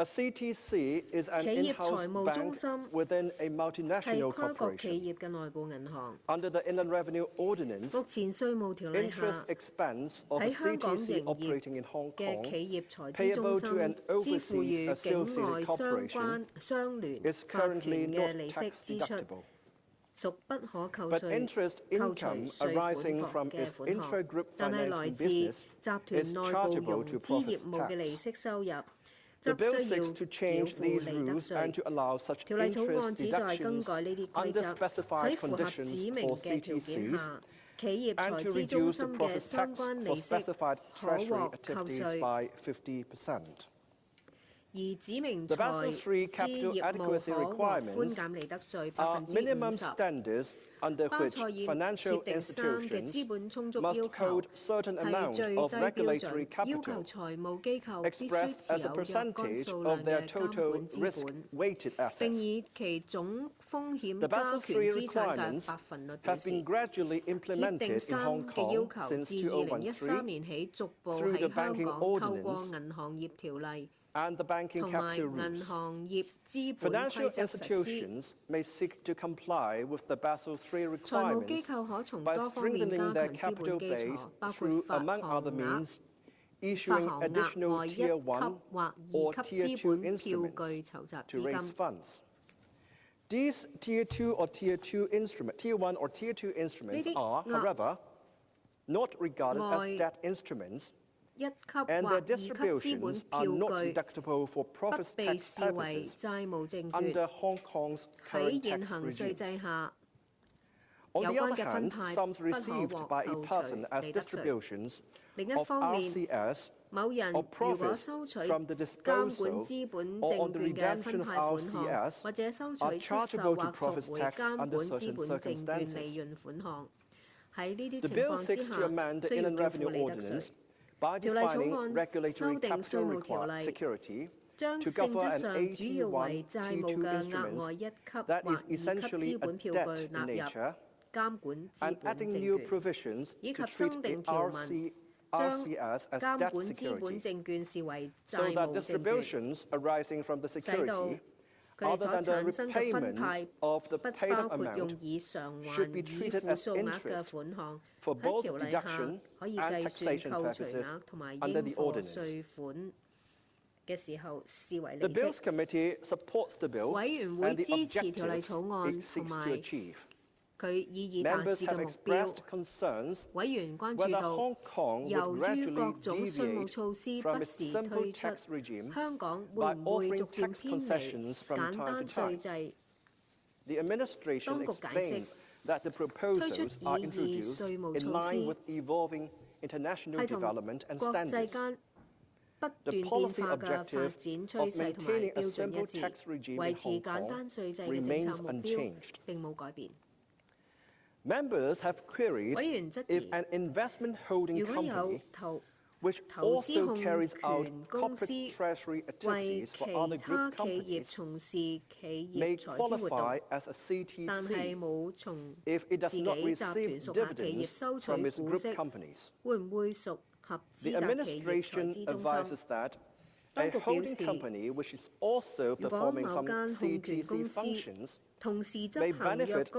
A CTC is an 企業 in-house 財務中 bank 心 within a 係 multinational 跨國企 corporation. 業嘅內部銀行。 Under the Inland Revenue Ordinance, 目前稅務條例 interest 下， expense of a 喺香港 CTC 營業 operating in Hong 嘅 Kong 企業財資中 payable to an 心支付予 overseas 境 associated 外相 corporation 關相聯 is 法 currently 團嘅 not 利息 tax 支出， deductible. 屬不可扣 But 稅 interest 扣除 income 稅 arising 款 from 項嘅 its 款項， intra-group 但係來 financing 自 business 集團 is 內部 chargeable 融 to 資業 profits 務嘅利 tax. 息收入， The 則 bill 需要 seeks to 繳 change 付 these 利得 rules and 稅。 to allow such 條例草案 interest 旨在更 deductions 改呢啲規 under 則， specified 喺符合 conditions 指明 for 嘅條件 CTCs 下，企業 and 財 to 資中 reduce 心 the 嘅 profit 相 tax 關 for 利息 specified 可 treasury 獲扣 activities 稅， by 50%. 而指明 The 財 Basel III 資 capital 業務 adequacy 可獲寬 requirements 減利得稅 are minimum 50%。 standards under 巴 which 塞爾 financial 協定3嘅 institutions 資本充足要 must 求 hold certain 係 amount 最 of 低標 regulatory 準，要求 capital 財務機構必須 expressed 持 as a 有若干 percentage 數 of 量 their 嘅監 total 管資本， risk-weighted 並 assets. 以其總風險 The 加 Basel 權 III 資產嘅 requirements 百分率表 have 示。 been gradually 協定 implemented in 3 Hong 嘅要 Kong 求 since 自2013年起逐步 through 喺 the 香 Banking 港透過 Ordinance 銀行業條例 and the banking 同埋 capital 銀 rules. 行業資本 Financial 規則實施。 institutions may seek to comply with the Basel III 財務機 requirements 構可從 by 多方面 strengthening 加 their 強資 capital 本基 base 礎，包括 through, 發 among 行 other 額、 means, 發 issuing 行額 additional 外1 Tier 級 1或 or 2級 Tier 資 2本票 instruments 據籌集 to 資 raise 金。 funds. These Tier 2 or Tier 1 or Tier 2 instruments 呢啲 are, 額 however, not regarded 外 as debt instruments 1級 and 或 their 2級資本 distributions are 票 not 據 deductible for 不 profits 被 tax 視為 purposes 債務證券。 under Hong Kong's 喺 current 現 tax 行稅 regime. 制下， On 有 the 關 other 嘅分 hand, 派 sums 不可 received 獲 by a 扣除 person as 利得稅。 distributions 另一 of 方面， RCS 某人 or 如果 profits 收取 from the 監管 disposal 資本 or on 證 the 券嘅分 redemption of 派款項， RCS 或者收 are 取出售 chargeable 或 to 贖 profits 回 tax 監 under 管資 certain 本證券利 circumstances. 潤款項。喺呢啲 The 情 bill 況之 seeks to 下， amend the 需要 Inland 繳付 Revenue 利得 Ordinance 稅。 by 條例草 defining 案 regulatory 修訂稅 capital 務條例， security 將 to 性 cover 質 an 上主要為 AT1 債務 T2 嘅額外 instruments 1級 that 或 is 2級 essentially 資 a 本票 debt 據 in 納入 nature 監管資 and 本 adding 證 new 券， provisions 以 to 及增 treat 訂 the 條文，將 RCS as 監 debt 管資本 security 證券視為 so 債 that 務證券， distributions arising from the 使到 security 佢哋 other 所 than the 產生嘅分派 repayment of the 不 paid 包 up 括用 amount 以償 should 還 be 已 treated 付 as 數額嘅 interest 款項， for 喺 both 條例下 deduction 可以 and 計算 taxation 扣除 purposes 額同埋 under 應 the 課 ordinance. 稅款嘅時候視為 The 利息。 Bills Committee supports the bill 委員會 and the 支持條例 objectives 草案 it 同 seeks 埋 to achieve. 佢意義達 Members 至嘅 have 目標。 expressed concerns 委員關注 whether 到， Hong Kong 由 would 於各 gradually 種稅務 deviate 措施 from 不 its 時 simple 推出， tax regime 香港 by 會唔會 offering 逐漸 tax 偏離 concessions from 簡 time 單 to 稅 time. 制？ The administration 當局解釋， explains that the 推出 proposals are 擬議 introduced 稅務 in 措 line 施 with evolving international 係同 development and 國際 standards. 間不 The 斷變 policy 化嘅發 objective 展趨 of 勢同埋 maintaining a 標準一 simple 致， tax regime 維 in 持 Hong 簡 Kong 單稅制嘅政 remains 策目標 unchanged. 並冇改變。 Members have queried 委員質 if 疑， an investment holding 如果有 company 投 which 投資 also 控 carries out 權公司 corporate treasury 為 activities for 其 other 他 group 企業 companies 從事企 may 業財資活動 qualify，as a 但係 CTC 冇從 if it 自 does 己 not 集團 receive 屬下企業 dividends 收取 from its 股 group 息， companies. 會唔會屬合 The 資格企業財 administration 資中 advises 心？ that 當 a 局表 holding 示， company which is also 如果 performing 某 some 間控權 CTC 公司 functions 同時 may 執行若 benefit